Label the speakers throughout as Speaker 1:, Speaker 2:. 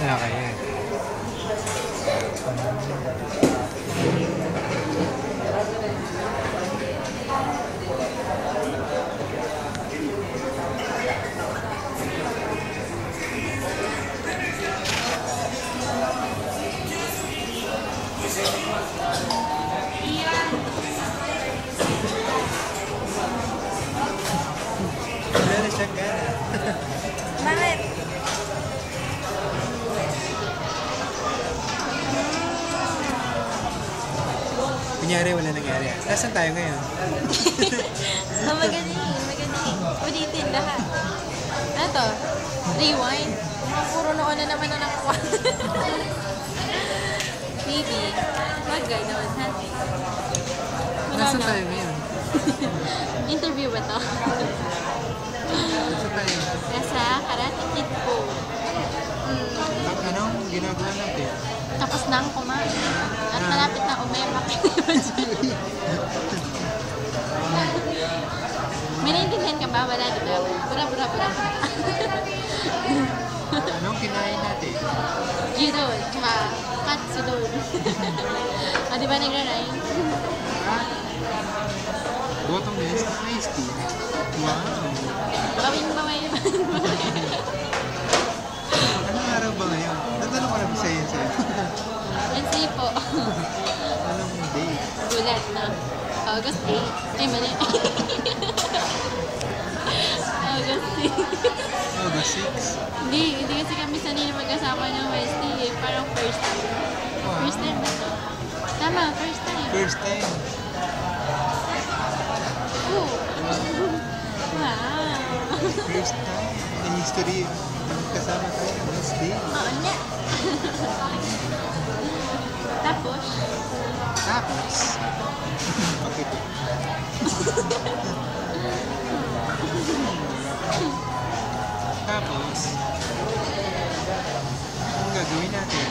Speaker 1: Okay. Wala na siyang gana.
Speaker 2: Bakit?
Speaker 1: Kunyari, wala nangyari. Nasaan tayo ngayon?
Speaker 2: Magaling. Ulitin lahat. Ano to? Rewind? Puro noon na naman ang nakuha. Maybe. Wag ganon, ha?
Speaker 1: Nasaan tayo ngayon?
Speaker 2: Interview ba to?
Speaker 1: Nasaan tayo?
Speaker 2: Nasa Karate Kid po.
Speaker 1: Anong ginagawa natin?
Speaker 2: Tapos na ang kumain. At malapit na umepak. May naintindihan ka ba? Wala, di ba? Bura.
Speaker 1: Anong kinain natin?
Speaker 2: Gyudon, tsaka katsudon. O, di ba nagra-rhyme?
Speaker 1: Bottom list, iced tea. Wow!
Speaker 2: Bawin.
Speaker 1: Anong araw ba ngayon? Natanong ko lang sa'yo.
Speaker 2: Wednesday po.
Speaker 1: Anong day?
Speaker 2: Gulat na. August 8. Ay, mali. August 6.
Speaker 1: August 6?
Speaker 2: Hindi kasi kami sanay mag-asama ng Wednesday. Parang first time.
Speaker 1: Wow.
Speaker 2: First time na to. Tama, first time.
Speaker 1: First time.
Speaker 2: Ooh. Wow.
Speaker 1: First time. In history, kasama tayo ng Wednesday.
Speaker 2: Oo nga. Tapos,
Speaker 1: Bakit? Tapos, anong gagawin natin?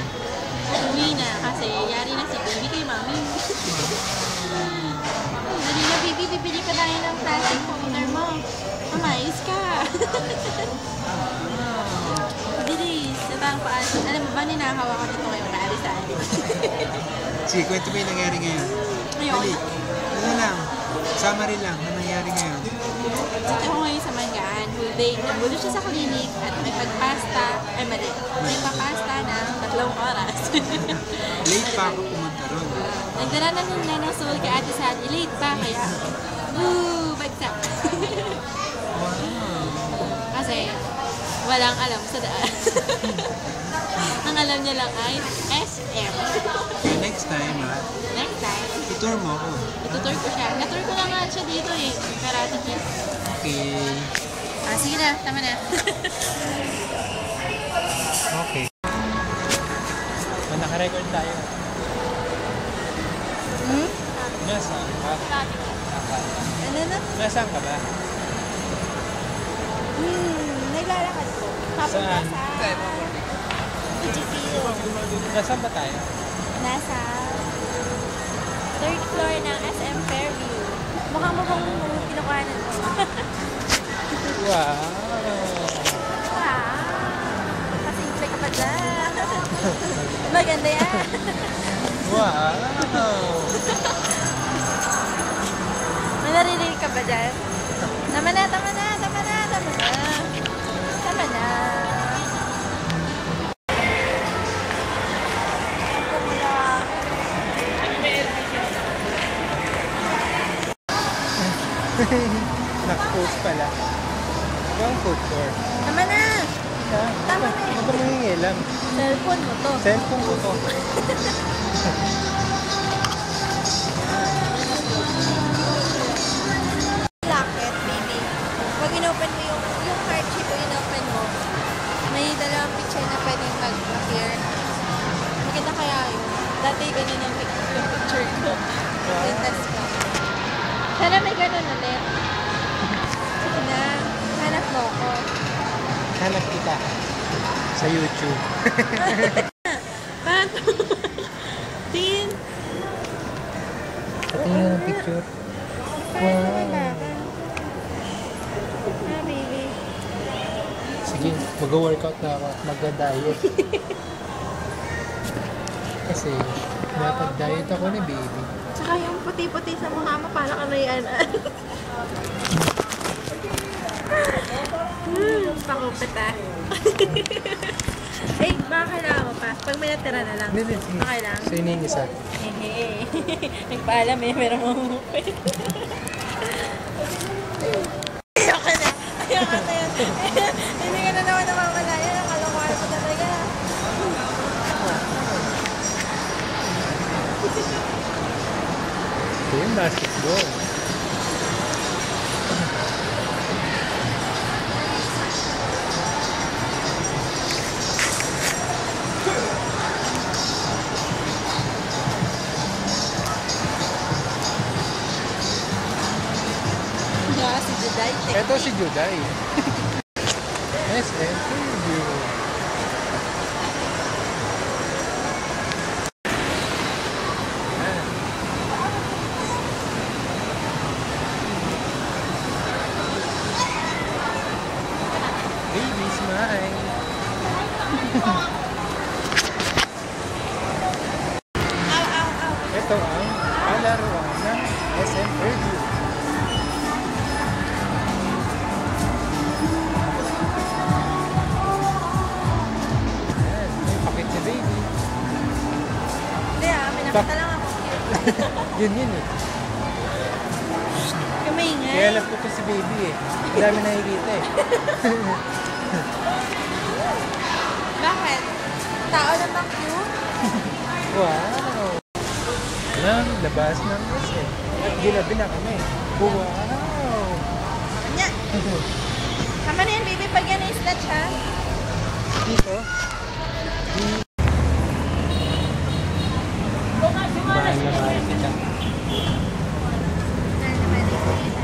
Speaker 2: uwi na kasi yari na si baby kay mami. Dali na baby, bibili pa tayo ng plastic folder mo. Mamayos ka. Bilis. Ito ang paan. Alam mo ba, ninakaw ako nito ngayong kaalisan.
Speaker 1: Sige, kwento mo yung nangyari ngayon.
Speaker 2: Ayoko
Speaker 1: Dali.
Speaker 2: na.
Speaker 1: Ano lang? Summary lang. Ano nangyari ngayon?
Speaker 2: Dito ako ngayon sa Manggaan. Whole day. Nagulo siya sa klinik at may pagpasta. Ay, mali. May papasta ng 3 oras.
Speaker 1: Late pa ako pumunta ron.
Speaker 2: Nagdala na nung nanasol kay Ate Sally. Late pa kaya. Bagsak.
Speaker 1: Wow.
Speaker 2: Kasi walang alam sa daan. Ang alam niya lang ay SM.
Speaker 1: Okay, next time
Speaker 2: Next time,
Speaker 1: itour mo ako.
Speaker 2: itutur ko siya. Natur ko na nga siya dito eh. Karate Kid.
Speaker 1: Okay.
Speaker 2: Sige na, tama na.
Speaker 1: Okay. Naka-record tayo. Nasaan ka?
Speaker 2: Ano na?
Speaker 1: Nasaan ka ba?
Speaker 2: Naglalakad ko.
Speaker 1: Saan?
Speaker 2: GCU.
Speaker 1: Nasaan ba tayo?
Speaker 2: Nasa 3rd floor ng SM Fairview. Mukhang kinukuhanan mo.
Speaker 1: Wow!
Speaker 2: Pasimple ka pa dyan. Maganda yan.
Speaker 1: Wow!
Speaker 2: May naririnig ka ba dyan? Tama na.
Speaker 1: Naka-post pala. Yung food tour.
Speaker 2: Tama na.
Speaker 1: Ha?
Speaker 2: Tama na.
Speaker 1: Ano ba nangingilam?
Speaker 2: Cellphone mo to.
Speaker 1: Cellphone ko to.
Speaker 2: Locket, baby. Pag inopen mo yung card sheet o inopen mo, may dalawang picture na pwedeng mag-appear. Maganda kaya yun. Dati ganun yung picture ko. Yung test ko. Sana may ganun ulit. Sige na. Hanap mo ko.
Speaker 1: Hanap kita sa YouTube.
Speaker 2: Paano? Tin.
Speaker 1: Patingin ng picture.
Speaker 2: Paano wala ka? Ah, baby.
Speaker 3: Sige, mag-workout na ako. Mag-diet. Kasi, napag-diet ako ni baby.
Speaker 2: Tsaka yung puti-puti sa mukha mo, para ka na yan. Pakupit ah. Eh, baka kailangan mo pa. Pag may natira na lang.
Speaker 3: Hindi.
Speaker 2: Okay lang.
Speaker 3: So, yun yung isa.
Speaker 2: Hehe. Nagpaalam eh, meron mong umupit. Ayoko na. Ayoko na yan. Hindi ka na naman namamala. Yan ang kalokohan mo talaga.
Speaker 3: Ito yung basketball.
Speaker 2: Yeah, si Juday.
Speaker 3: Ito si Juday. SM Preview. Baby smile.
Speaker 2: Aw, aw, aw.
Speaker 3: Ito ang palaruan ng SM Preview. Ayan, may pakit si baby.
Speaker 2: Hindi ah, may nakita lang ako.
Speaker 3: Yun eh.
Speaker 2: Kamingay.
Speaker 3: Kaya love ko to si baby eh. Ang dami nakikita eh.
Speaker 2: Bakit? Tao na bang cute?
Speaker 3: Wow! Nang labas ng SM. At gilabi na kami. Wow!
Speaker 2: Kanya. Tama na yan, baby. Pag yan ay snatch, ha?
Speaker 3: Dito. Mahal na mahal kita.
Speaker 2: Mahal na mahal.